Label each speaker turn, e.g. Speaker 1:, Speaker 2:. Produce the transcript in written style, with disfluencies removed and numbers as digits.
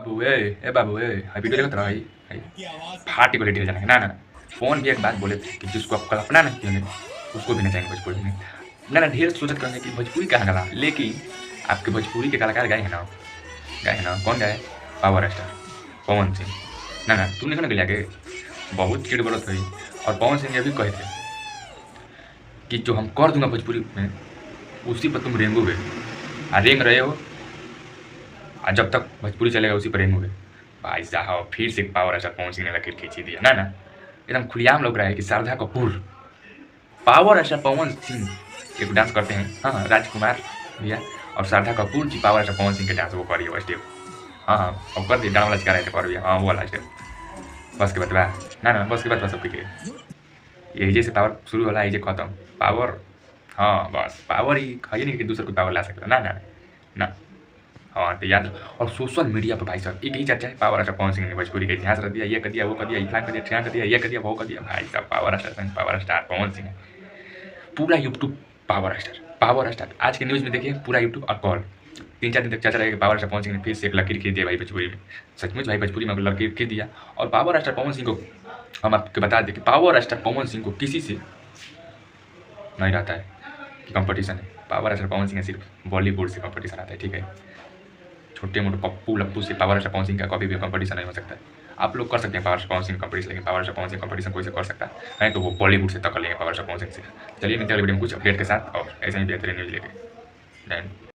Speaker 1: बाबू ए बाबू video देखत रह फाटी क्वालिटी जाने ना ना फोन भी एक बात बोले थे कि जिसको आप कल्पना नहीं किए उसको भी नहीं चाहिए भोजपुरी में ना ढेर सोचत करने की भोजपुरी कहाँ गला, लेकिन आपके भोजपुरी के कलाकार गए हैं ना कौन गाए? Power star Pawan Singh. ना तूने कौन गया के बहुत चिड़ बड़त हुई। और पवन सिंह ये भी कहे थे कि जो हम कर दूंगा भोजपुरी में उसी पर तुम रेंगोगे, और रेंग रहे हो, और जब तक भोजपुरी चलेगा उसी पर रेंगोगे। भाई साहब फिर से पावर स्टार पवन सिंह ने लकीर खींची दिया ना एकदम खुलेआम लग रहा है कि शारदा कपूर पावर स्टार पवन सिंह एक डांस करते हैं, हाँ राजकुमार भैया और शारदा कपूर जी पावर स्टार पवन सिंह के डांस वो करिए वो स्टेप, हाँ अब कर दिए गाना वाला सिखा रहे थे कर भैया, हाँ वो वाला स्टेप बस के बाद ना बस के बाद सबके यही से पावर शुरू होला यही खत्म पावर, हाँ बस पावर ही है नहीं कि दूसरे को पावर ला सकता ना। हाँ तो याद। और सोशल मीडिया पर भाई साहब एक ही चर्चा है पावर स्टार पवन सिंह ने भोजपुरी का इतिहास रख दिया, ये कर दिया वो कर दिया, इतना कर दिया ठिकाना कर दिया, ये कर दिया वो कर दिया। भाई साहब पावर स्टार पवन सिंह पूरा यूट्यूब पावर स्टार आज के न्यूज़ में देखिए पूरा यूट्यूब और कॉल 3-4 दिन तक चर्चा रहेगा। पावर स्टार पवन सिंह ने फिर से एक लकीर खींच दिया भाई भोजपुरी में, सचमुच भाई भोजपुरी में लकीर खींच दिया। और पावर स्टार पवन सिंह को हम आपको बता दें कि पावर स्टार पवन सिंह को किसी से नहीं रहता है कि कंपटीशन है। पावर स्टार पवन सिंह सिर्फ बॉलीवुड से कंपटीशन आता है, ठीक है। छोटे मोटे पप्पू लप्पू से पावर स्टार पवन सिंह का कभी भी कंपटीशन नहीं हो सकता है। आप लोग कर सकते हैं power star Pawan Singh competition, लेकिन power star Pawan Singh competition कोई से कर सकता है तो वो बॉलीवुड से तक कर लेंगे पावर स्टार पवन सिंह से। चलिए मिलते हैं वीडियो में कुछ अपडेट के साथ और ऐसे ही बेहतरीन न्यूज़ लेके।